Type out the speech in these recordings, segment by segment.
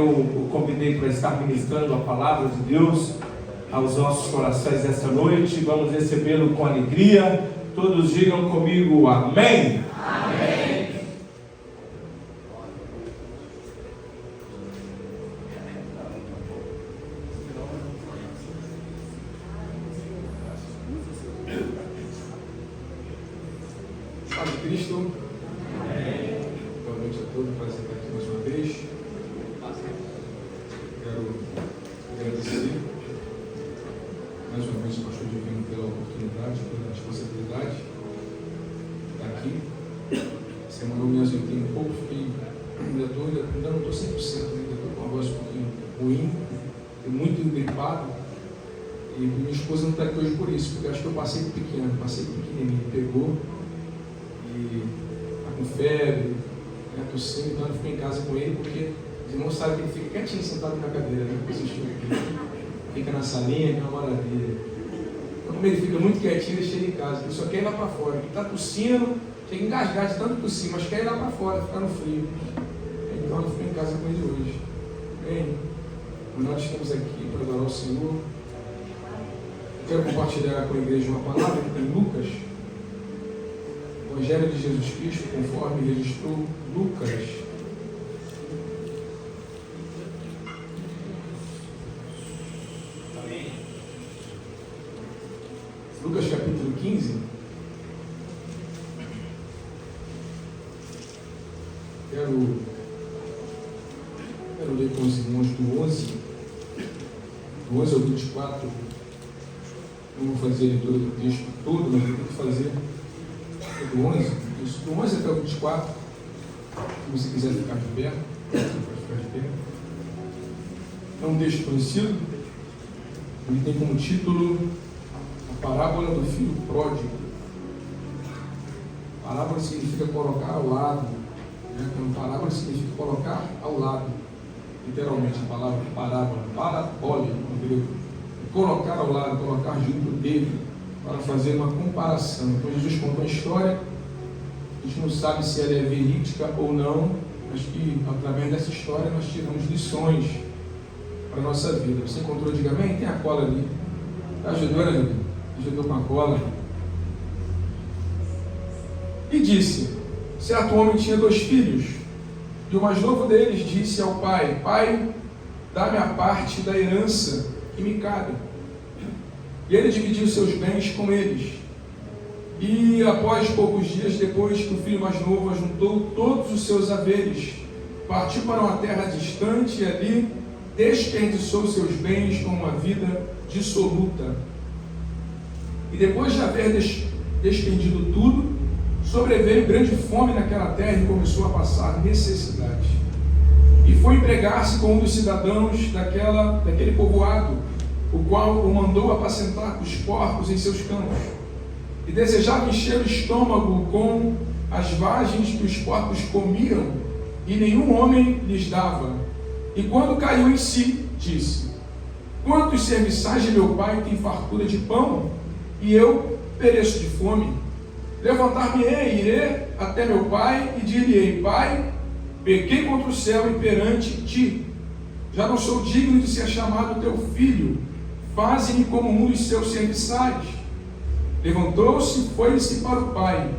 Eu o convidei para estar ministrando a palavra de Deus aos nossos corações esta noite. Vamos recebê-lo com alegria. Todos digam comigo amém. Amém. Salve Cristo. Amém. Boa noite a todos, prazer estar aqui mais uma vez. Quero agradecer mais uma vez ao pastor Divino pela oportunidade, pela responsabilidade de estar aqui. Semana eu me azeitei um pouco, ainda não estou 100%, ainda estou com a voz um pouquinho ruim, estou muito engripado. E minha esposa não está aqui hoje por isso, porque eu acho que eu passei pequenininho, pegou e está com febre, tossindo, então eu fico em casa com ele, porque os irmãos sabem que ele fica quietinho sentado na cadeira, né? Fica na salinha, que é uma maravilha. Então, como ele fica muito quietinho, ele chega em casa, ele só quer ir lá para fora. Ele está tossindo, chega a engasgar de tanto tossir, mas quer ir lá para fora, ficar no frio. Então eu fico em casa com ele hoje. Bem, nós estamos aqui para adorar o Senhor. Eu quero compartilhar com a igreja uma palavra que tem em Lucas, Evangelho de Jesus Cristo, conforme registrou Lucas. Lucas capítulo 15. Quero ler com os irmãos do 11 ao 24. Não vou fazer a leitura do texto todo, mas eu tenho que fazer do 11, do 11 até o 24. Se você quiser ficar de pé, você pode ficar de pé. É um texto conhecido. Ele tem como título a parábola do filho pródigo. Parábola significa colocar ao lado. Então, parábola significa colocar ao lado. Literalmente, a palavra parábola, parabole, no grego. Colocar ao lado, colocar junto dele, para fazer uma comparação. Então, Jesus conta uma história. A gente não sabe se ela é verídica ou não, mas que através dessa história nós tiramos lições para a nossa vida. Você encontrou, diga amém? Tem a cola ali. Ajudou, né, Júlio? Ajudou com a cola. E disse: certo homem tinha 2 filhos, e o mais novo deles disse ao pai: pai, dá-me a parte da herança que me cabe. E ele dividiu seus bens com eles. E após poucos dias depois que o filho mais novo ajuntou todos os seus haveres, partiu para uma terra distante e ali desperdiçou seus bens com uma vida dissoluta. E depois de haver despendido tudo, sobreveio grande fome naquela terra e começou a passar necessidade. E foi empregar-se com um dos cidadãos daquele povoado, o qual o mandou apacentar os porcos em seus campos. E desejava encher o estômago com as vagens que os porcos comiam, e nenhum homem lhes dava. E quando caiu em si, disse: quantos serviçais de meu pai têm fartura de pão, e eu pereço de fome? Levantar-me-ei, irei até meu pai, e dir-lhe-ei: pai, pequei contra o céu e perante ti. Já não sou digno de ser chamado teu filho. Faze-me como um dos seus serviçais. Levantou-se e foi-se para o pai.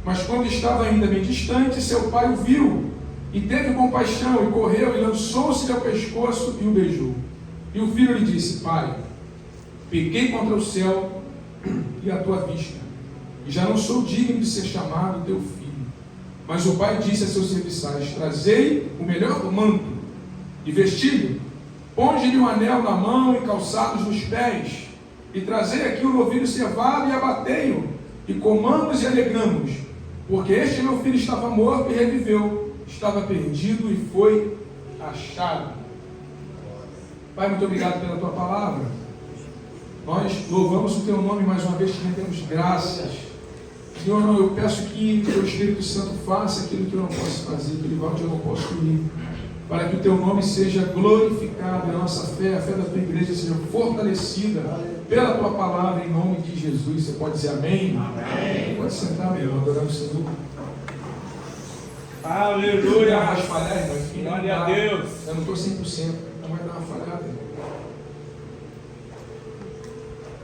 Mas quando estava ainda bem distante, seu pai o viu, e teve compaixão, e correu, e lançou-se-lhe ao pescoço, e o beijou. E o filho lhe disse: pai, pequei contra o céu e a tua vista, e já não sou digno de ser chamado teu filho. Mas o pai disse a seus serviçais: trazei o melhor do manto, e vesti-lhe, ponde-lhe um anel na mão e calçados nos pés, e trazei aqui o novilho cevado e abatei-o, e comamos e alegramos, porque este meu filho estava morto e reviveu, estava perdido e foi achado. Pai, muito obrigado pela tua palavra. Nós louvamos o teu nome mais uma vez, te rendemos graças. Senhor, eu peço que o teu Espírito Santo faça aquilo que eu não posso fazer, que ele vá onde eu não posso ir, para que o teu nome seja glorificado, e a nossa fé, a fé da tua igreja seja fortalecida pela tua palavra, em nome de Jesus. Você pode dizer amém? Amém. Pode sentar, meu irmão, adorando o Senhor. Aleluia. Não vai falhar, irmão. Glória a Deus. Eu não estou 100%. Não vai dar uma falhada.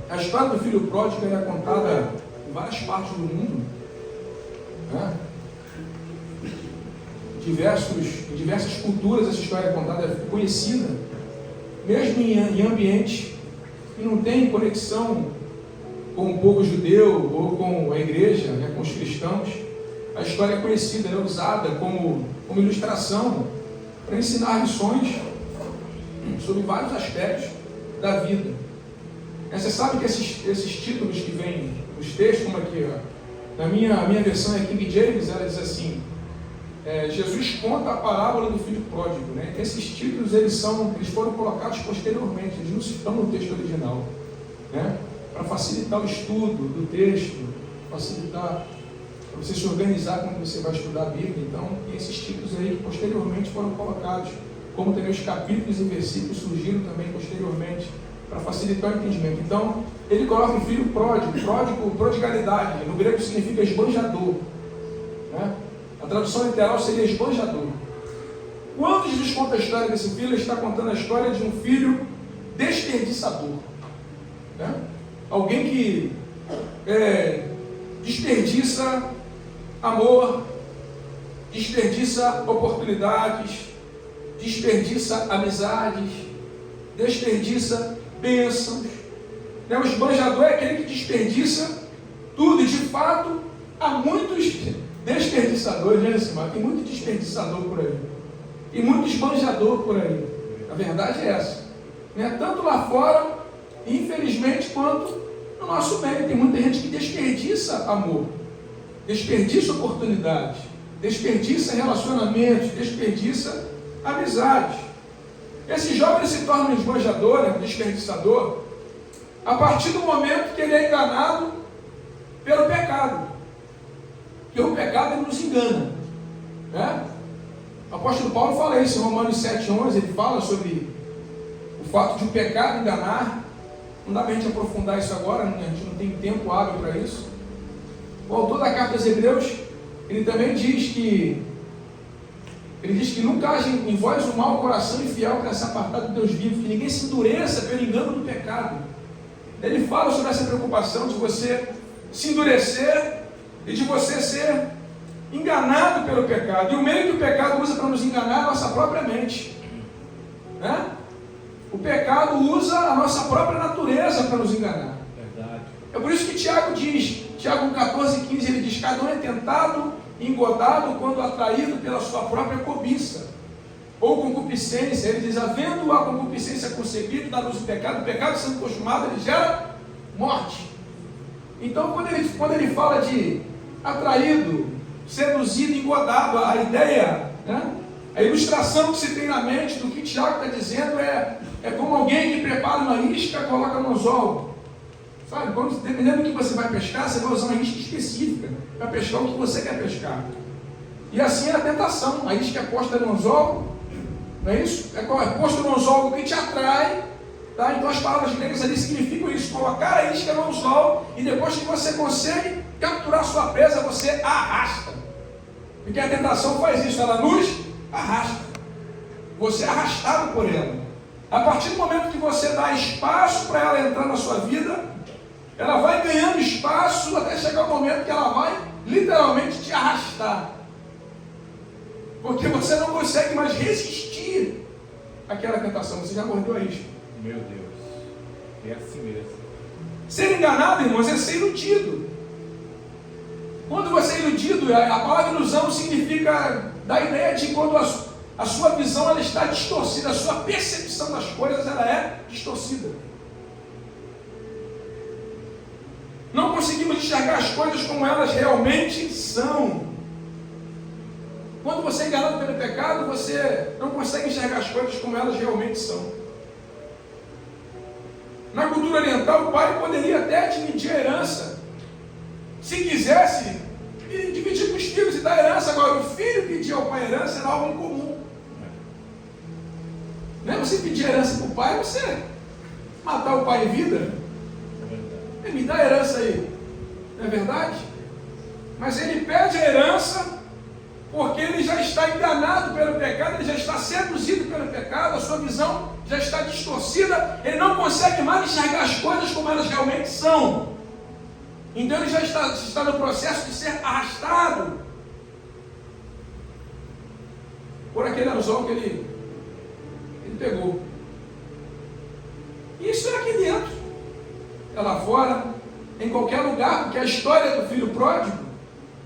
A história do filho pródigo é contada em várias partes do mundo. Né? Em diversas culturas essa história é contada, é conhecida. Mesmo em ambientes que não tem conexão com o povo judeu ou com a igreja, né, com os cristãos, a história é conhecida, é usada como ilustração para ensinar lições sobre vários aspectos da vida. Você sabe que esses títulos que vêm nos textos, como aqui, ó, na minha versão é King James, ela diz assim, Jesus conta a parábola do filho pródigo. Né? Esses títulos eles foram colocados posteriormente, eles não estão no texto original, né? Para facilitar o estudo do texto, facilitar para você se organizar quando você vai estudar a Bíblia. Então, tem esses títulos aí que posteriormente foram colocados, como também os capítulos e versículos surgiram também posteriormente, para facilitar o entendimento. Então, ele coloca o filho pródigo, prodigalidade, no grego significa esbanjador. Né? A tradução literal seria esbanjador. Quando Jesus conta a história desse filho, ele está contando a história de um filho desperdiçador. Né? Alguém que desperdiça amor, desperdiça oportunidades, desperdiça amizades, desperdiça bênçãos. Né? O esbanjador é aquele que desperdiça tudo, e de fato há muitos desperdiçadores, né, Simar? Tem muito desperdiçador por aí, e muito esbanjador por aí. A verdade é essa, né? Tanto lá fora, infelizmente, quanto no nosso meio. Tem muita gente que desperdiça amor, desperdiça oportunidades, desperdiça relacionamentos, desperdiça amizades. Esse jovem se torna um esbanjador, né, um desperdiçador, a partir do momento que ele é enganado pelo pecado. Porque o pecado ele nos engana. Né? O apóstolo Paulo fala isso em Romanos 7,11, ele fala sobre o fato de o pecado enganar. Não dá para a gente aprofundar isso agora, a gente não tem tempo hábil para isso. O autor da carta aos Hebreus, ele também diz que nunca haja em vós um mau coração infiel para se apartar do Deus vivo, que ninguém se endureça pelo engano do pecado. Ele fala sobre essa preocupação de você se endurecer e de você ser enganado pelo pecado. E o meio que o pecado usa para nos enganar é a nossa própria mente. Né? O pecado usa a nossa própria natureza para nos enganar. Verdade. É por isso que Tiago diz, Tiago 14,15, ele diz, cada um é tentado e engodado quando atraído pela sua própria cobiça ou concupiscência. Ele diz, havendo a concupiscência concebida da luz do pecado, o pecado sendo consumado, ele gera morte. Então, quando ele fala de atraído, seduzido, engodado, a ideia, né? A ilustração que se tem na mente do que Tiago está dizendo é como alguém que prepara uma isca e coloca no anzol. Sabe, dependendo do que você vai pescar, você vai usar uma isca específica para pescar o que você quer pescar. E assim é a tentação. A isca é posta no anzol, não é isso? É posto no anzol o que te atrai. Tá? Então as palavras gregas ali significam isso, colocar a isca no anzol, e depois que você consegue capturar sua presa, você a arrasta. Porque a tentação faz isso, ela nos arrasta. Você é arrastado por ela. A partir do momento que você dá espaço para ela entrar na sua vida, ela vai ganhando espaço até chegar o momento que ela vai literalmente te arrastar. Porque você não consegue mais resistir àquela tentação, você já mordeu a isca. Meu Deus, é assim mesmo. Ser enganado, irmãos, é ser iludido. Quando você é iludido, a palavra ilusão significa da ideia de quando a sua visão ela está distorcida, a sua percepção das coisas ela é distorcida. Não conseguimos enxergar as coisas como elas realmente são. Quando você é enganado pelo pecado, você não consegue enxergar as coisas como elas realmente são. Na cultura oriental, o pai poderia até dividir a herança, se quisesse, e dividir com os filhos e dar herança. Agora, o filho pedir ao pai herança era algo incomum. Não é você pedir herança para o pai, você matar o pai em vida. Me dá a herança aí, não é verdade? Mas ele pede a herança Porque ele já está enganado pelo pecado, ele já está seduzido pelo pecado, a sua visão já está distorcida, ele não consegue mais enxergar as coisas como elas realmente são. Então ele já está no processo de ser arrastado por aquele anzol que ele pegou. Isso é aqui dentro, é lá fora, em qualquer lugar, porque a história do filho pródigo,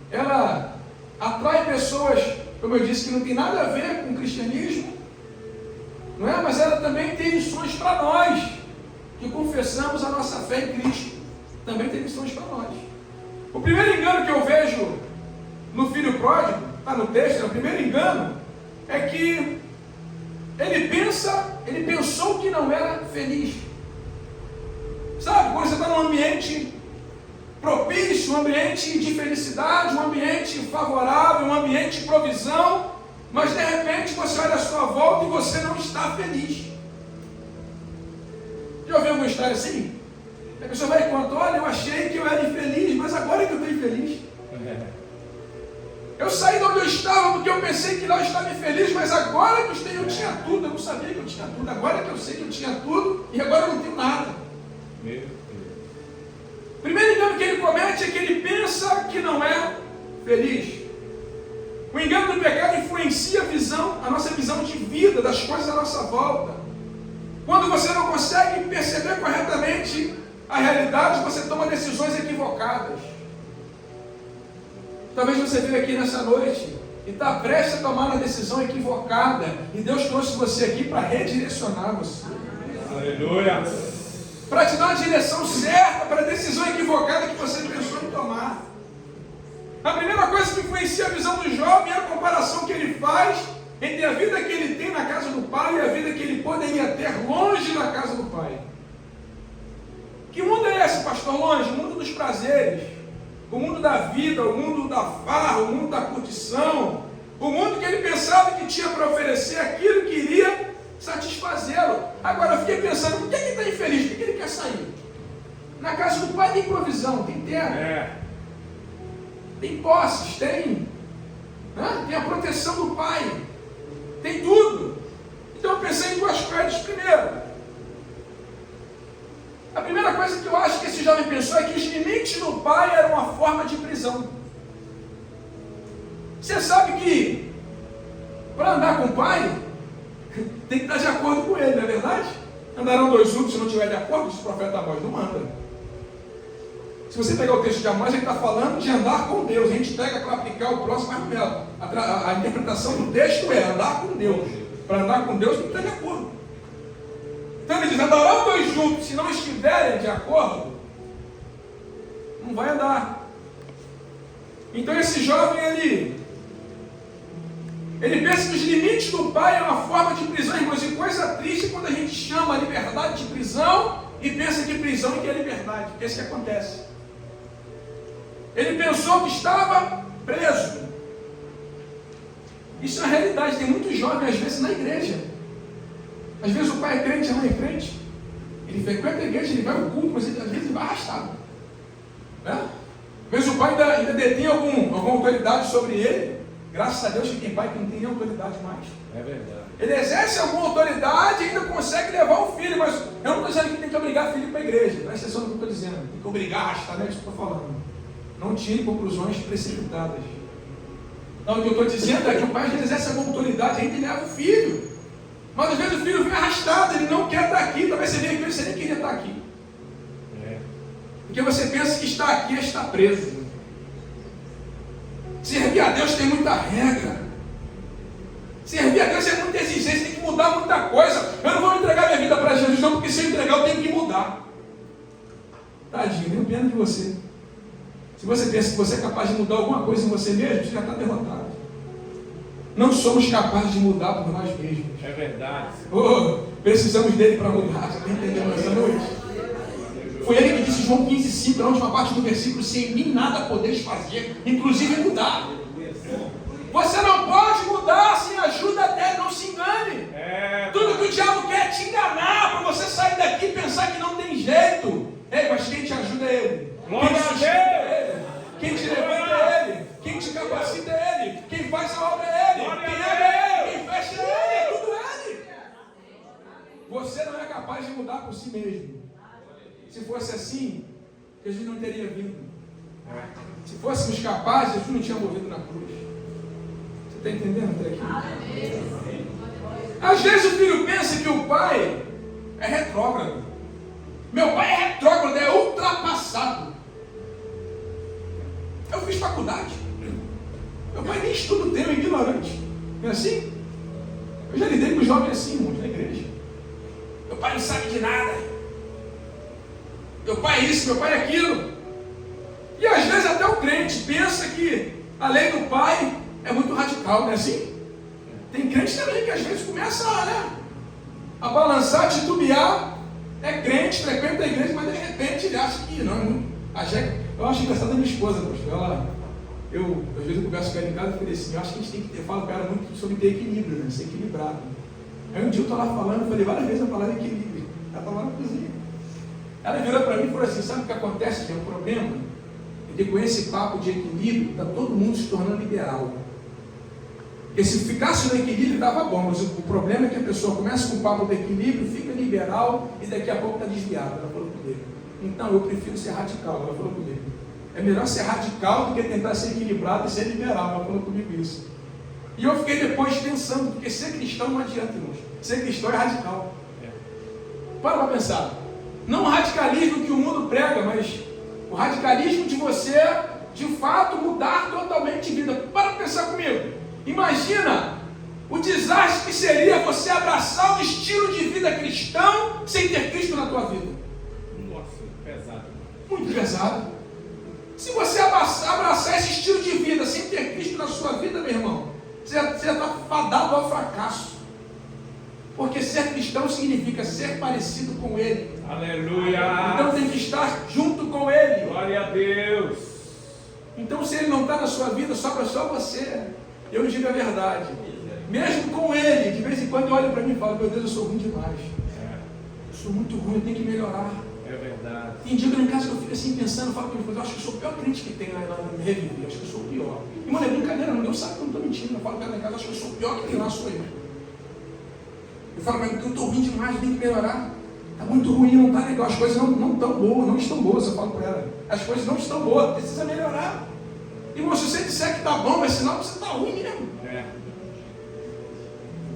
ela atrai pessoas, como eu disse, que não tem nada a ver com o cristianismo, não é? Mas ela também tem lições para nós, que confessamos a nossa fé em Cristo. Também tem lições para nós. O primeiro engano que eu vejo no filho pródigo, está no texto, o primeiro engano é que ele pensou que não era feliz. Sabe, quando você está num ambiente propício, um ambiente de felicidade, um ambiente favorável, um ambiente de provisão, mas de repente você olha à sua volta e você não está feliz. Já ouviu alguma história assim? A pessoa vai e conta: olha, eu achei que eu era infeliz, mas agora é que eu estou infeliz. Eu saí de onde eu estava porque eu pensei que lá eu estava infeliz, mas agora que eu tinha tudo, eu não sabia que eu tinha tudo, agora que eu sei que eu tinha tudo e agora eu não tenho nada. O primeiro engano que ele comete é que ele pensa que não é feliz. O engano do pecado influencia a nossa visão de vida, das coisas à nossa volta. Quando você não consegue perceber corretamente a realidade, você toma decisões equivocadas. Talvez você veio aqui nessa noite e está prestes a tomar uma decisão equivocada, e Deus trouxe você aqui para redirecionar você. Aleluia! Para te dar uma direção certa para a decisão equivocada que você pensou em tomar. A primeira coisa que influencia a visão do jovem é a comparação que ele faz entre a vida que ele tem na casa do pai e a vida que ele poderia ter longe da casa do pai. Que mundo é esse, pastor? Longe? O mundo dos prazeres, o mundo da vida, o mundo da farra, o mundo da curtição, o mundo que ele pensava que tinha para oferecer aquilo que iria satisfazê-lo. Agora eu fiquei pensando: por que ele está infeliz? Por que ele quer sair? Na casa do pai tem provisão, tem terra, tem posses, tem a proteção do pai, tem tudo. Então eu pensei em duas coisas. Primeiro, a primeira coisa que eu acho que esse jovem pensou é que os limites do pai eram uma forma de prisão. Você sabe que para andar com o pai tem que estar de acordo com ele, não é verdade? Andarão dois juntos se não estiver de acordo, diz o profeta Amós, não anda. Se você pegar o texto de Amós, ele está falando de andar com Deus. A gente pega para aplicar o próximo argumento. A interpretação do texto é andar com Deus. Para andar com Deus tem que estar de acordo. Então ele diz: andarão dois juntos, se não estiverem de acordo, não vai andar. Então esse jovem, ele pensa que os limites do pai é uma forma de prisão, irmãos. E coisa triste quando a gente chama a liberdade de prisão e pensa que prisão é que é liberdade, porque é isso que acontece. Ele pensou que estava preso. Isso é uma realidade. Tem muitos jovens, às vezes, na igreja. Às vezes o pai é crente, a mãe é crente. Ele frequenta a igreja, ele vai ao culto, mas às vezes ele vai arrastado. Às vezes o pai ainda detém alguma autoridade sobre ele. Graças a Deus que tem pai que não tem nem autoridade mais. É verdade. Ele exerce alguma autoridade e ainda consegue levar o filho, mas eu não estou dizendo que tem que obrigar o filho para a igreja. Presta atenção no que eu estou dizendo. Tem que obrigar, arrastar, não é isso que eu estou falando. Não tire conclusões precipitadas. Não, o que eu estou dizendo é que o pai já exerce alguma autoridade, a gente leva o filho. Mas às vezes o filho vem arrastado, ele não quer estar aqui. Talvez você venha aqui e você nem queria estar aqui. Porque você pensa que está aqui é estar preso. Servir a Deus tem muita regra. Servir a Deus é muita exigência, tem que mudar muita coisa. Eu não vou entregar minha vida para Jesus, não, porque se eu entregar eu tenho que mudar. Tadinho, tenho pena de você. Se você pensa que você é capaz de mudar alguma coisa em você mesmo, você já está derrotado. Não somos capazes de mudar por nós mesmos. É verdade. Precisamos dele para mudar. Você está entendendo essa noite? Foi ele que disse, João 15,5, na última parte do versículo: sem mim nada podeis fazer, inclusive mudar. Você não pode mudar sem ajuda dele, não se engane. Tudo que o diabo quer é te enganar, para você sair daqui e pensar que não tem jeito. Mas quem te ajuda é ele. Quem te sustenta é ele. Quem te levanta é ele. Quem te capacita é ele. Quem faz a você não é capaz de mudar por si mesmo. Se fosse assim, Jesus não teria vindo. Se fôssemos capazes, Jesus não tinha morrido na cruz. Você está entendendo até aqui? Às vezes o filho pensa que o pai é retrógrado. Meu pai é retrógrado, é ultrapassado. Eu fiz faculdade. Meu pai nem estudo tem, é ignorante. Não é assim? Eu já lidei com jovens assim, irmãos, na igreja. Meu pai não sabe de nada. Meu pai é isso, meu pai é aquilo. E às vezes até o crente pensa que a lei do pai é muito radical, não é assim? Tem crente também que às vezes começa a balançar, titubear. É crente, frequenta a igreja, mas de repente ele acha que não é muito. Eu acho engraçado a minha esposa, pastor. Eu às vezes eu converso com ela em casa e falei assim, eu acho que a gente tem que ter, falo com ela muito sobre ter equilíbrio, né? Ser equilibrado. Aí um dia eu estou lá falando, eu falei várias vezes a palavra equilíbrio. Ela estava lá na cozinha. Ela virou para mim e falou assim, sabe o que acontece? Que é um problema? É que com esse papo de equilíbrio, está todo mundo se tornando liberal. Porque se ficasse no equilíbrio estava bom, mas o problema é que a pessoa começa com o papo do equilíbrio, fica liberal e daqui a pouco está desviada. Ela falou comigo. Então eu prefiro ser radical. Ela falou comigo. É melhor ser radical do que tentar ser equilibrado e ser liberal. Ela falou comigo isso. E eu fiquei depois pensando, porque ser cristão não adianta, irmãos. Ser cristão é radical. Para pensar. Não o radicalismo que o mundo prega, mas o radicalismo de você, de fato, mudar totalmente de vida. Para pensar comigo. Imagina o desastre que seria você abraçar um estilo de vida cristão sem ter Cristo na tua vida. Nossa, pesado. Muito pesado. Se você abraçar esse estilo de vida sem ter Cristo na sua vida, meu irmão, você está fadado ao fracasso. Porque ser cristão significa ser parecido com Ele. Aleluia! Então tem que estar junto com Ele. Glória a Deus! Então se Ele não está na sua vida, sobra só você. Eu digo a verdade. Mesmo com Ele, de vez em quando eu olho para mim e falo, meu Deus, eu sou ruim demais. Eu sou muito ruim, eu tenho que melhorar. É verdade. Tem dia que em casa eu fico assim pensando, eu falo para mim, eu acho que eu sou o pior crente que tem lá no Reviver, acho que eu sou o pior. E mano, é brincadeira, não, Deus sabe que eu não estou mentindo. Eu falo para ela em casa, acho que eu sou o pior que tem lá, sou eu. Eu falo para mim, eu estou ruim demais, eu tenho que melhorar. Está muito ruim, não está legal, as coisas não estão boas, não estão boas, eu falo para ela. As coisas não estão boas, precisa melhorar. Irmão, se você disser que está bom, é sinal que você está ruim mesmo.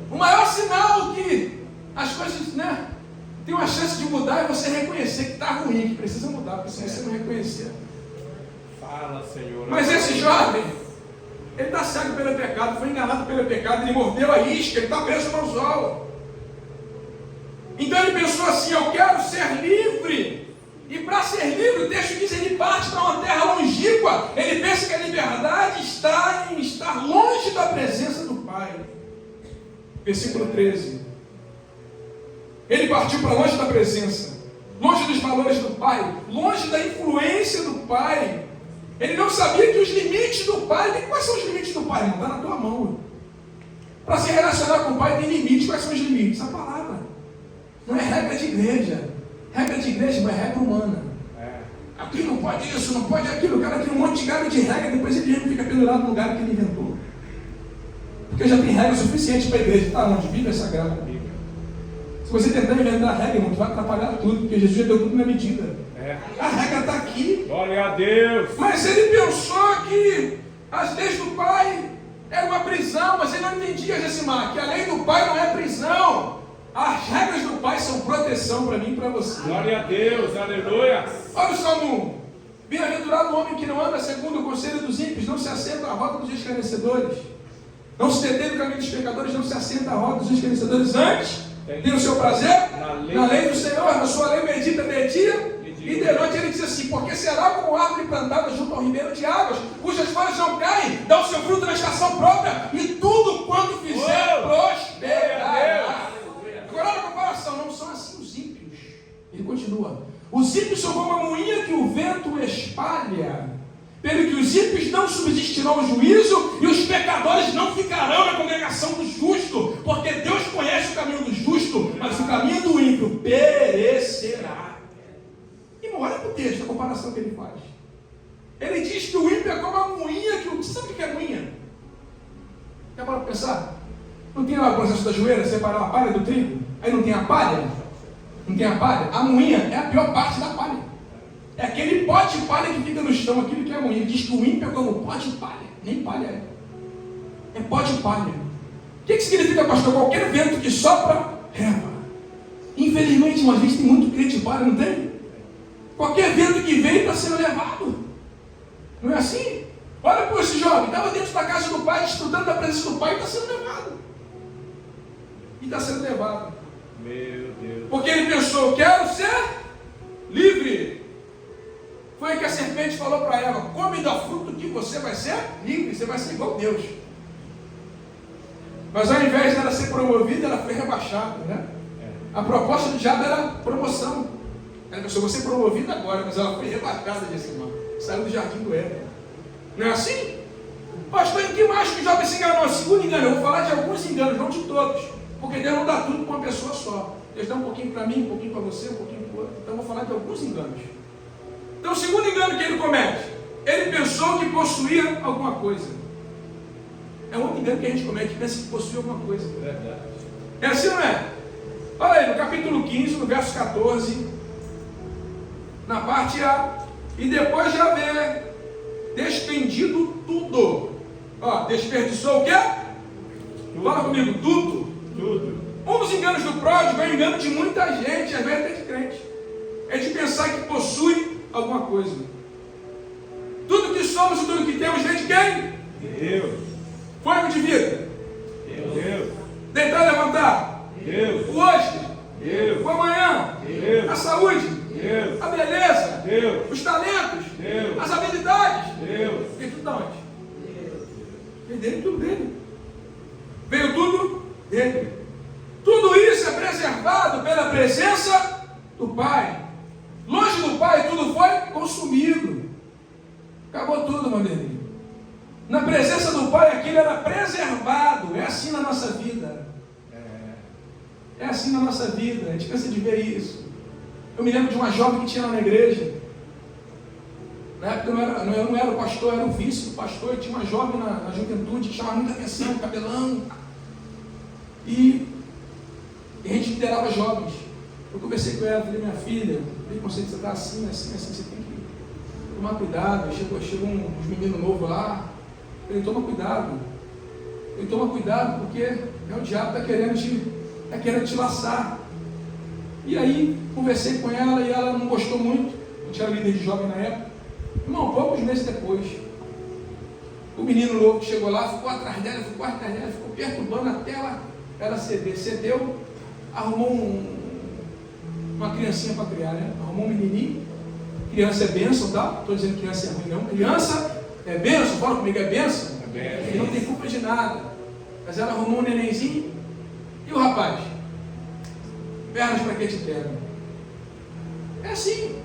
O maior sinal que as coisas, né, tem uma chance de mudar é você reconhecer que está ruim, que precisa mudar, porque se você não reconhecer. Fala, Senhor. Mas esse jovem, ele está cego pelo pecado, foi enganado pelo pecado, ele mordeu a isca, ele está preso no anzol. Então ele pensou assim, eu quero ser livre. E para ser livre, o texto diz, ele parte para uma terra longínqua. Ele pensa que a liberdade está em estar longe da presença do Pai. Versículo 13. Ele partiu para longe da presença, longe dos valores do Pai, longe da influência do Pai. Ele não sabia que os limites do Pai, quais são os limites do Pai, irmão? Está na tua mão. Para se relacionar com o Pai tem limites. Quais são os limites? A palavra. Não é regra de igreja. Regra de igreja, mas é regra humana. Aqui não pode isso, não pode aquilo. O cara tem um monte de galho de regra, depois ele fica pendurado no galho que ele inventou. Porque já tem regra suficiente para a igreja. Está onde? Bíblia Sagrada. Se você tentar inventar regra, irmão, tu vai atrapalhar tudo, porque Jesus já deu tudo na medida. A regra está aqui. Glória a Deus. Mas ele pensou que as leis do Pai eram uma prisão, mas ele não entendia, Gessimar, que a lei do Pai não é prisão. As regras do Pai são proteção para mim e para você. Glória a Deus, aleluia. Olha o Salmo 1. Bem-aventurado o homem que não anda segundo o conselho dos ímpios, não se assenta à roda dos escarnecedores. Não se detém no caminho dos pecadores, não se assenta à roda dos escarnecedores. Antes, tem o seu prazer na lei do Senhor, na sua lei medita de dia e de noite. Ele diz assim, porque será como árvore plantada junto ao ribeiro de águas, cujas folhas não caem, dá o seu fruto na estação própria, e tudo quanto fizer prosperará. Agora olha a comparação, não são assim os ímpios. Ele continua, os ímpios são como a moinha que o vento espalha, pelo que os ímpios não subsistirão ao juízo, e os pecadores não ficarão na congregação do justo, porque Deus conhece o caminho do justo, mas o caminho do ímpio perecerá. E olha para o texto, a comparação que ele faz. Ele diz que o ímpio é como a moinha que o... Você sabe o que é moinha? Quer para pensar? Não tem lá o processo da joelha, separar a palha do trigo? Aí não tem a palha? Não tem a palha? A moinha é a pior parte da palha. É aquele pó de palha que fica no chão, aquilo que é a moinha. Diz que o ímpio é como pó de palha. Nem palha é. É pó de palha. O que significa, pastor? Qualquer vento que sopra, leva. Infelizmente, mas a gente tem muito crente de palha, não tem? Qualquer vento que vem está sendo levado. Não é assim? Olha para esse jovem, estava dentro da casa do pai, estudando a presença do pai e está sendo levado. E está sendo levado. Meu Deus. Porque ele pensou, quero ser livre. Foi o que a serpente falou para Eva, come do fruto que você vai ser livre, você vai ser igual a Deus. Mas ao invés dela ser promovida, ela foi rebaixada, né? A proposta do diabo era promoção. Ela pensou, vou ser promovida agora, mas ela foi rebaixada desse irmão. Saiu do jardim do Éden. Não é assim? Pastor, em que mais que o jovem se enganou? Segundo engano, eu vou falar de alguns enganos, não de todos. Porque Deus não dá tudo para uma pessoa só. Deus dá um pouquinho para mim, um pouquinho para você, um pouquinho para o outro. Então eu vou falar de alguns enganos. Então o segundo engano que ele comete, ele pensou que possuía alguma coisa. É um outro engano que a gente comete, pensa que possui alguma coisa. É assim ou não é? Olha aí, no capítulo 15, no verso 14, na parte A, e depois de haver despendido tudo. Ó, desperdiçou o quê? Tudo. Fala comigo, tudo. Tudo. Um dos enganos do pródigo é o engano de muita gente, às vezes até de crente. É de pensar que possui alguma coisa. Tudo que somos e tudo que temos vem de quem? Deus. Fôlego de vida. Deus. Deitar e levantar. Deus. O hoje. Deus. O amanhã. Deus. A saúde. Deus. A beleza. Deus. Os talentos. Deus. As habilidades. Deus. Veio tudo de onde? Veio dele, tudo dele. Veio tudo dele. Tudo isso é preservado pela presença do Pai. Longe do Pai, tudo foi consumido. Acabou tudo, meu amigo. Na presença do Pai, aquilo era preservado. É assim na nossa vida. É assim na nossa vida. A gente cansa de ver isso. Eu me lembro de uma jovem que tinha lá na igreja. Na época eu não era o pastor, era o vice do pastor. E tinha uma jovem na juventude que chamava muita atenção, cabelão. E a gente liderava jovens. Eu conversei com ela, falei, minha filha, tem conceito que você está assim, assim, assim, você tem que tomar cuidado. Chegou uns meninos novos lá. Ele toma cuidado. Ele toma cuidado porque é o diabo que está querendo te laçar. E aí conversei com ela e ela não gostou muito. Eu tinha líder de jovem na época. Irmão, poucos meses depois, o menino novo que chegou lá ficou atrás dela, ficou perturbando até ela ceder. Cedeu, arrumou uma criancinha para criar, né? Arrumou um menininho. Criança é bênção, tá? Não estou dizendo que criança é ruim, não. Criança é bênção, fala comigo, é bênção. Ele não tem culpa de nada. Mas ela arrumou um nenenzinho. E o rapaz? Pernas para que te pegam. É assim.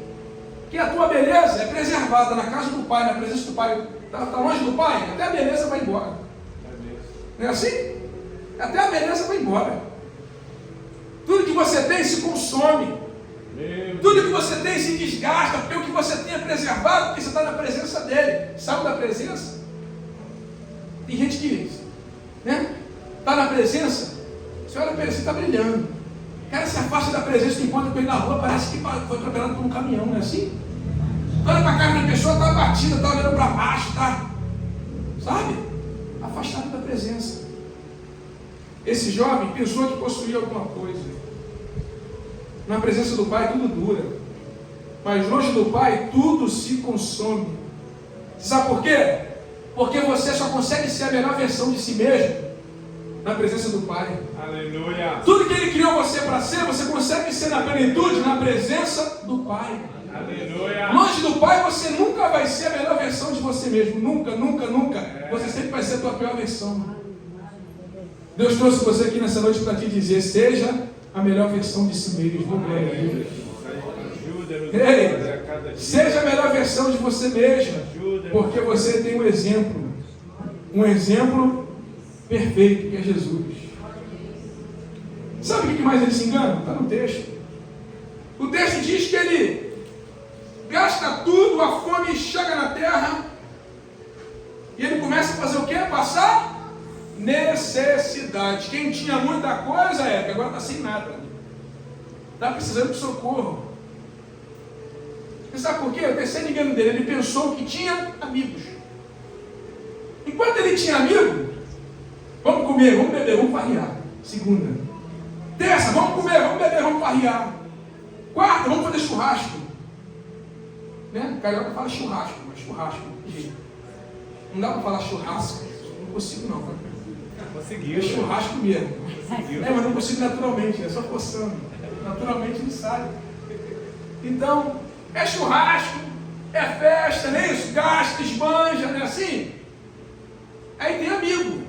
Que a tua beleza é preservada na casa do Pai, na presença do Pai. Está longe do Pai? Até a beleza vai embora. Não é assim? Até a beleza vai embora. Tudo que você tem se consome. Tudo que você tem se desgasta, porque o que você tem é preservado, porque você está na presença dele. Sabe da presença? Tem gente que está na presença, você olha para ele, você está brilhando. O cara se afasta da presença, tu encontra com ele na rua, parece que foi atropelado por um caminhão, não é assim? Tu olha para a cara da pessoa, está batida, está olhando para baixo, está, sabe? Afastado da presença. Esse jovem pensou que possuía alguma coisa. Na presença do Pai tudo dura, mas longe do Pai tudo se consome. Sabe por quê? Porque você só consegue ser a melhor versão de si mesmo na presença do Pai. Aleluia. Tudo que Ele criou você para ser, você consegue ser na plenitude na presença do Pai. Aleluia. Longe do Pai você nunca vai ser a melhor versão de você mesmo. Nunca, nunca, nunca. Você sempre vai ser a tua pior versão. Deus trouxe você aqui nessa noite para te dizer, seja a melhor versão de si mesmo. Ei, seja a melhor versão de você mesmo, porque você tem um exemplo perfeito, que é Jesus. Sabe o que mais ele se engana? Está no texto. O texto diz que ele gasta tudo, a fome chega na terra, e ele começa a fazer o quê? Passar necessidade. Quem tinha muita coisa, agora está sem nada. está precisando de socorro. Você sabe por quê? O terceiro engano dele, ele pensou que tinha amigos. Enquanto ele tinha amigo, vamos comer, vamos beber, vamos farrear. Segunda. Terça, vamos comer, vamos beber, vamos farrear. Quarta, vamos fazer churrasco. Né? Carioca fala churrasco, mas churrasco. Não dá para falar churrasco. Não consigo não. Conseguiu. É churrasco mesmo. Conseguiu. Mas não consigo naturalmente, é só forçando. Naturalmente não sai. Então, é churrasco, é festa, não é isso? Gasta, esbanja, não é assim? Aí tem amigo.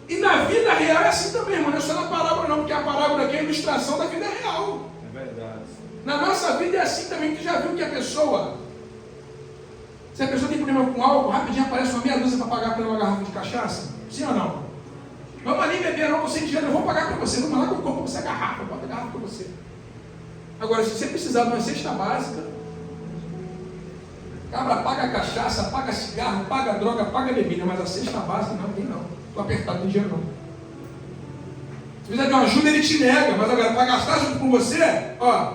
E na vida real é assim também, irmão. Não é só na parábola não, porque a parábola aqui é a ilustração da vida real. É verdade. Na nossa vida é assim também. Tu já viu que a pessoa, se a pessoa tem problema com álcool, rapidinho aparece uma meia dúzia para pagar por uma garrafa de cachaça? Sim ou não? Vamos ali beber, não, você dinheiro, eu vou pagar para você. Vamos lá que eu compro você a garrafa, bota a garrafa para você. Agora, se você precisar de uma cesta básica, cabra paga a cachaça, paga cigarro, paga droga, paga bebida, mas a cesta básica não tem não. Estou apertado, não tem dinheiro não. Se precisar de uma ajuda, ele te nega, mas agora para gastar junto com você, ó.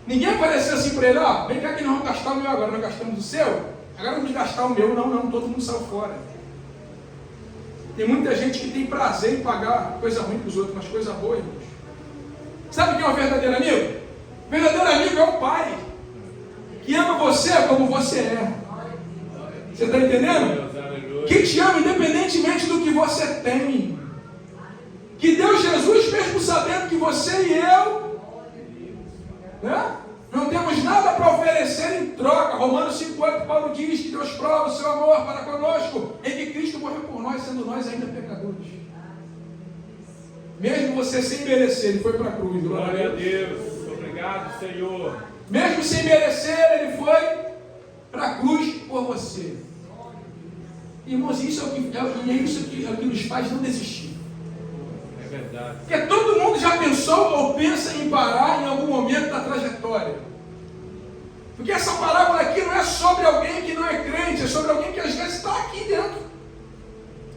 Ninguém apareceu assim para ele, ó, vem cá que nós vamos gastar o meu agora, nós gastamos o seu, agora vamos gastar o meu, não, todo mundo saiu fora. Tem muita gente que tem prazer em pagar coisa ruim para os outros, mas coisa boa, irmãos. Sabe quem é um verdadeiro amigo? O verdadeiro amigo é o pai, que ama você como você é. Você está entendendo? Que te ama independentemente do que você tem. Que Deus Jesus, mesmo sabendo que você e eu, né, não temos nada para oferecer em troca. Romanos 5,8, Paulo diz que Deus prova o seu amor para conosco, em que Cristo morreu por nós, sendo nós ainda pecadores. Mesmo você sem merecer, ele foi para a cruz. Glória a Deus. Obrigado, Senhor. Mesmo sem merecer, ele foi para a cruz por você. Irmãos, isso é o que nos faz não desistir. É verdade. Porque todo mundo já pensou ou pensa em parar em algum momento da trajetória. Porque essa parábola aqui não é sobre alguém que não é crente, é sobre alguém que às vezes está aqui dentro.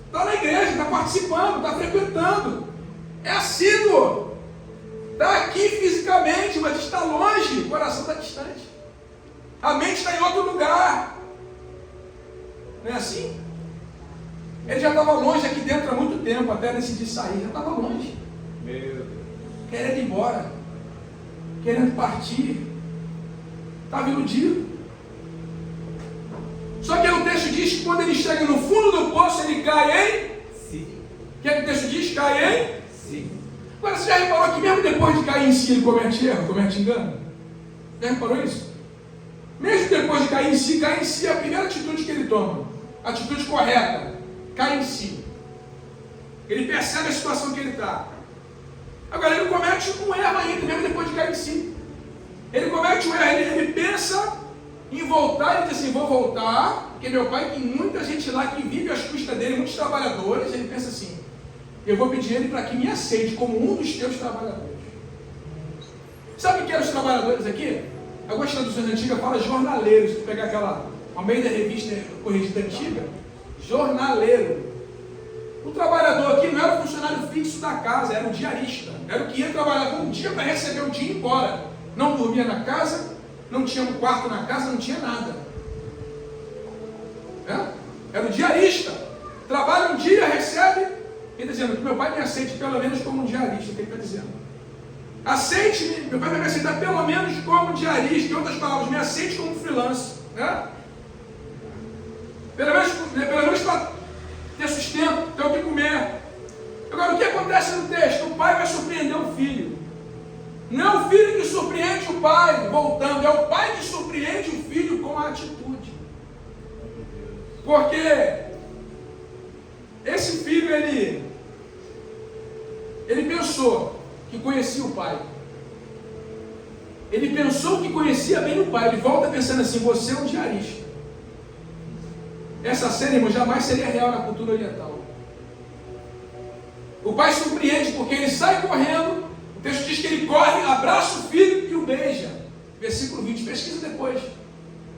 Está na igreja, está participando, está frequentando. É assíduo. Está aqui fisicamente, mas está longe, o coração está distante. A mente está em outro lugar. Não é assim? Ele já estava longe aqui dentro há muito tempo, até decidir sair, já estava longe. Meu Deus. Querendo ir embora, querendo partir, estava iludido. Só que aí o texto diz que quando ele chega no fundo do poço, ele cai em? Sim. O que é que o texto diz? Cai em? Sim. Agora você já reparou que mesmo depois de cair em si, ele comete erro, comete engano? Já reparou isso? Mesmo depois de cair em si é a primeira atitude que ele toma. A atitude correta. Cai em si. Ele percebe a situação que ele está. Agora ele comete um erro ainda, mesmo depois de cair em si. Ele comete um erro, ele pensa em voltar, ele diz assim, vou voltar, porque meu pai tem muita gente lá que vive às custas dele, muitos trabalhadores, ele pensa assim, eu vou pedir ele para que me aceite como um dos teus trabalhadores. Sabe o que eram os trabalhadores aqui? Algumas traduções antigas falam jornaleiros. Se tu pegar aquela, uma meio da revista corrigida antiga, jornaleiro. O trabalhador aqui não era o funcionário fixo da casa, era o diarista. Era o que ia trabalhar um dia para receber o dia e ir embora. Não dormia na casa, não tinha um quarto na casa, não tinha nada. Era o diarista. Trabalha um dia, recebe. Ele está dizendo que meu pai me aceite pelo menos como um diarista. O que ele está dizendo? Aceite-me, meu pai vai me aceitar pelo menos como diarista. Em outras palavras, me aceite como freelance. Né? Pelo menos para ter sustento, ter o que comer. Agora, o que acontece no texto? O pai vai surpreender o filho. Não é o filho que surpreende o pai, voltando. É o pai que surpreende o filho com a atitude. Porque esse filho, ele pensou que conhecia o pai. Ele pensou que conhecia bem o pai. Ele volta pensando assim, você é um diarista. Essa cena, irmão, jamais seria real na cultura oriental. O pai surpreende porque ele sai correndo. O texto diz que ele corre, abraça o filho e o beija. Versículo 20, pesquisa depois.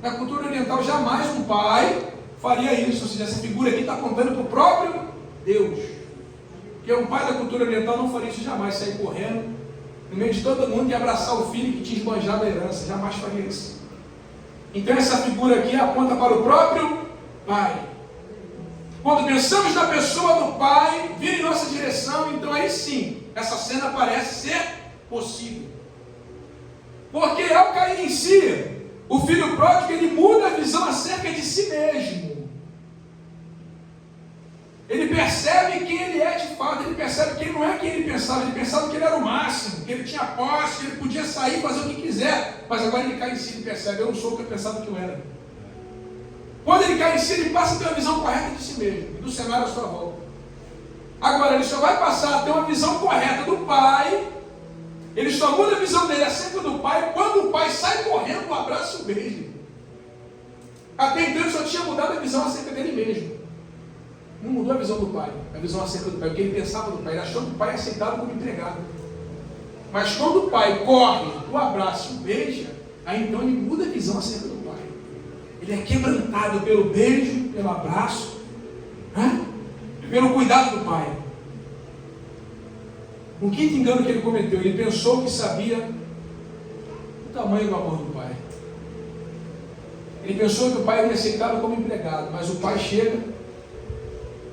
Na cultura oriental, jamais um pai faria isso. Ou seja, essa figura aqui está apontando para o próprio Deus. Porque um pai da cultura oriental não faria isso jamais, sair correndo no meio de todo mundo e abraçar o filho que tinha esbanjado a herança. Jamais faria isso. Então essa figura aqui aponta para o próprio pai. Quando pensamos na pessoa do pai vir em nossa direção, então aí sim, essa cena parece ser possível. Porque ao cair em si, o filho pródigo ele muda a visão acerca de si mesmo. Ele percebe quem ele é de fato, ele percebe que ele não é quem ele pensava que ele era o máximo, que ele tinha posse, que ele podia sair e fazer o que quiser, mas agora ele cai em si e percebe, eu não sou o que eu pensava que eu era. Quando ele cai em si, ele passa a ter uma visão correta de si mesmo, e do cenário à sua volta. Agora, ele só vai passar a ter uma visão correta do pai, ele só muda a visão dele acerca do pai, quando o pai sai correndo, um abraço e um beijo. Até então ele só tinha mudado a visão acerca dele mesmo. Não mudou a visão do pai, a visão acerca do pai, o que ele pensava do pai, ele achou que o pai aceitava como empregado. Mas quando o pai corre, o abraça e o beija, aí então ele muda a visão acerca do pai. Ele é quebrantado pelo beijo, pelo abraço, pelo cuidado do pai. O quinto engano que ele cometeu, ele pensou que sabia o tamanho do amor do pai. Ele pensou que o pai era aceitado como empregado, mas o pai chega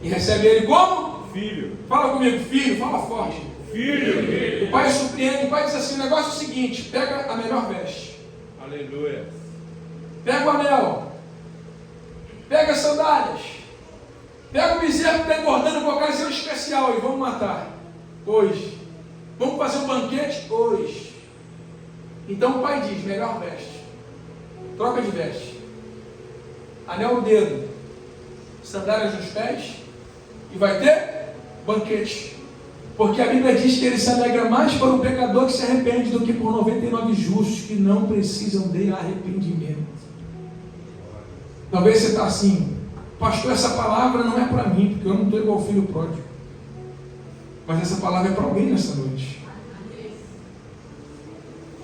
e recebe ele como? Filho. Fala comigo, filho, fala forte. Filho. O pai surpreende, o pai diz assim, o negócio é o seguinte, pega a melhor veste. Aleluia. Pega o anel. Pega as sandálias. Pega o bezerro que está engordando com a ocasião especial e vamos matar. Hoje. Vamos fazer um banquete? Hoje. Então o pai diz, melhor veste. Troca de veste. Anel no dedo. Sandálias nos pés. E vai ter banquete. Porque a Bíblia diz que ele se alegra mais por um pecador que se arrepende do que por 99 justos que não precisam de arrependimento. Talvez você está assim, pastor, essa palavra não é para mim, porque eu não estou igual ao filho pródigo. Mas essa palavra é para alguém nessa noite.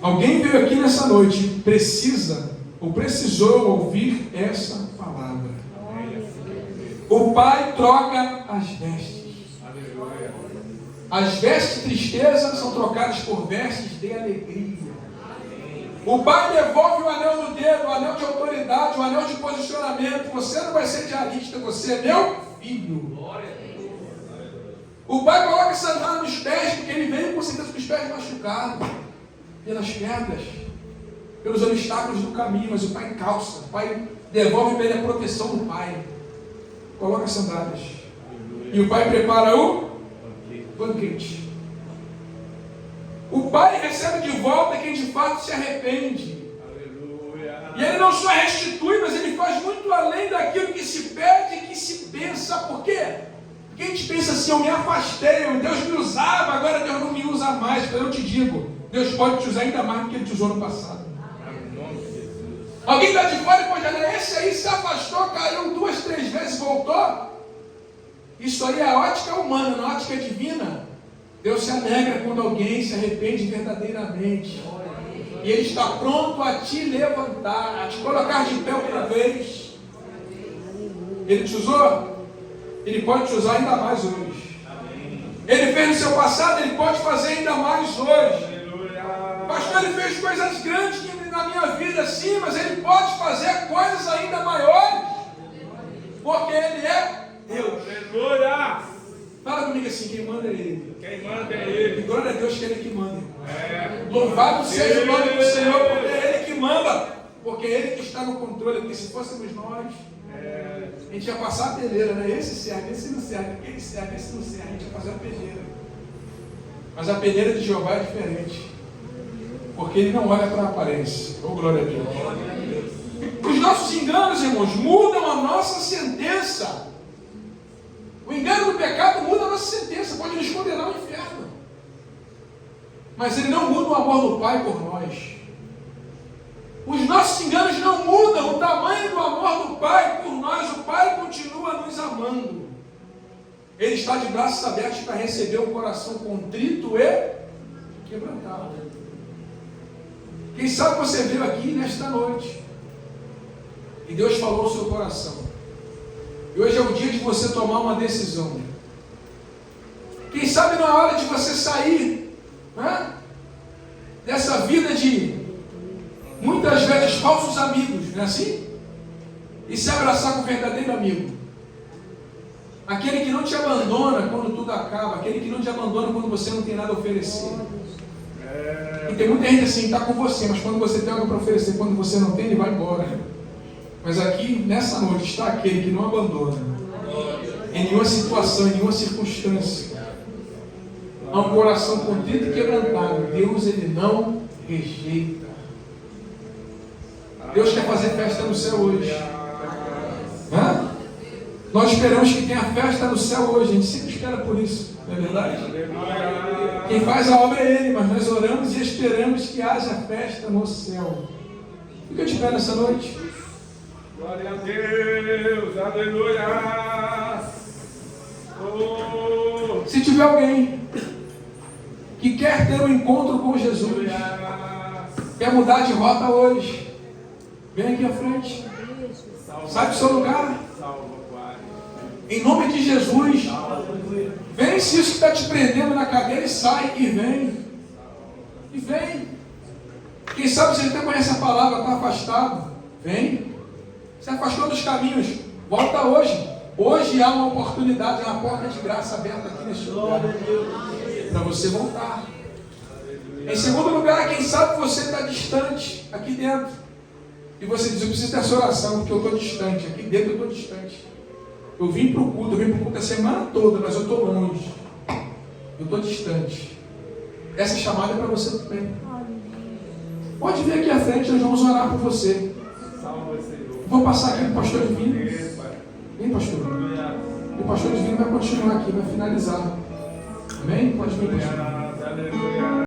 Alguém veio aqui nessa noite, precisa ou precisou ouvir essa palavra. O pai troca as vestes. As vestes de tristeza são trocadas por vestes de alegria. O pai devolve o anel no dedo, o anel de autoridade, o anel de posicionamento. Você não vai ser diarista, você é meu filho. O pai coloca sandália nos pés, porque ele veio com certeza com os pés machucados, pelas pedras, pelos obstáculos do caminho, mas o pai calça, o pai devolve para ele a proteção do pai. Coloca sandálias. E o pai prepara o banquete. O pai recebe de volta quem de fato se arrepende. Aleluia. E ele não só restitui, mas ele faz muito além daquilo que se pede e que se pensa. Por quê? Porque a gente pensa assim, eu me afastei, Deus me usava, agora Deus não me usa mais. Então eu te digo, Deus pode te usar ainda mais do que ele te usou no passado. Alguém está de fora e pode olhar, esse aí se afastou, caiu 2, 3 vezes, voltou. Isso aí é a ótica humana, na ótica divina. Deus se alegra quando alguém se arrepende verdadeiramente. E Ele está pronto a te levantar, a te colocar de pé outra vez. Ele te usou? Ele pode te usar ainda mais hoje. Ele fez no seu passado, Ele pode fazer ainda mais hoje. Pastor, Ele fez coisas grandes na minha vida, sim, mas Ele pode fazer coisas ainda maiores. Porque Ele é Deus. Aleluia! Fala comigo assim, quem manda é Ele. Quem manda é Ele. E glória a Deus que é Ele que manda. É. Louvado seja o nome do Senhor, porque é Ele que manda. Porque é Ele que está no controle. Porque se fôssemos nós, a gente ia passar a peleira, né? Esse serve, esse não serve. Aquele serve, esse não serve. A gente ia fazer a peleira. Mas a peleira de Jeová é diferente. Porque Ele não olha para a aparência. Oh, glória a Deus. Os nossos enganos, irmãos, mudam a nossa sentença. O engano do pecado muda a nossa sentença, pode nos condenar ao inferno. Mas ele não muda o amor do Pai por nós. Os nossos enganos não mudam o tamanho do amor do Pai por nós. O Pai continua nos amando. Ele está de braços abertos para receber um coração contrito e quebrantado. Quem sabe você veio aqui nesta noite e Deus falou ao seu coração. E hoje é o dia de você tomar uma decisão. Quem sabe não é hora de você sair, né? dessa vida de muitas vezes falsos amigos, não é assim? E se abraçar com o verdadeiro amigo. Aquele que não te abandona quando tudo acaba, aquele que não te abandona quando você não tem nada a oferecer. E tem muita gente assim, está com você, mas quando você tem algo para oferecer, quando você não tem, ele vai embora. Mas aqui, nessa noite, está aquele que não abandona em nenhuma situação, em nenhuma circunstância. Há um coração contrito e quebrantado. Deus, ele não rejeita. Deus quer fazer festa no céu hoje. Hã? Nós esperamos que tenha festa no céu hoje. A gente sempre espera por isso, não é verdade? Quem faz a obra é Ele, mas nós oramos e esperamos que haja festa no céu. Fica de pé nessa noite. Glória a Deus, aleluia. Oh. Se tiver alguém que quer ter um encontro com Jesus, quer mudar de rota hoje, vem aqui à frente. Sai do seu lugar. Em nome de Jesus. Vence isso que está te prendendo na cadeira e sai e vem. E vem. Quem sabe você até conhece a palavra, está afastado. Vem. Se afastou dos caminhos. Volta hoje. Hoje há uma oportunidade, uma porta de graça aberta aqui neste lugar. Para você voltar. Em segundo lugar, quem sabe você está distante aqui dentro. E você diz, eu preciso dessa oração, porque eu estou distante. Aqui dentro eu estou distante. Eu vim para o culto a semana toda, mas eu estou longe. Eu estou distante. Essa chamada é para você também. Pode vir aqui à frente, nós vamos orar por você. Vou passar aqui para o pastor Divino. Vem, pastor. E o pastor Divino vai continuar aqui, vai finalizar. Amém? Pode vir, pastor.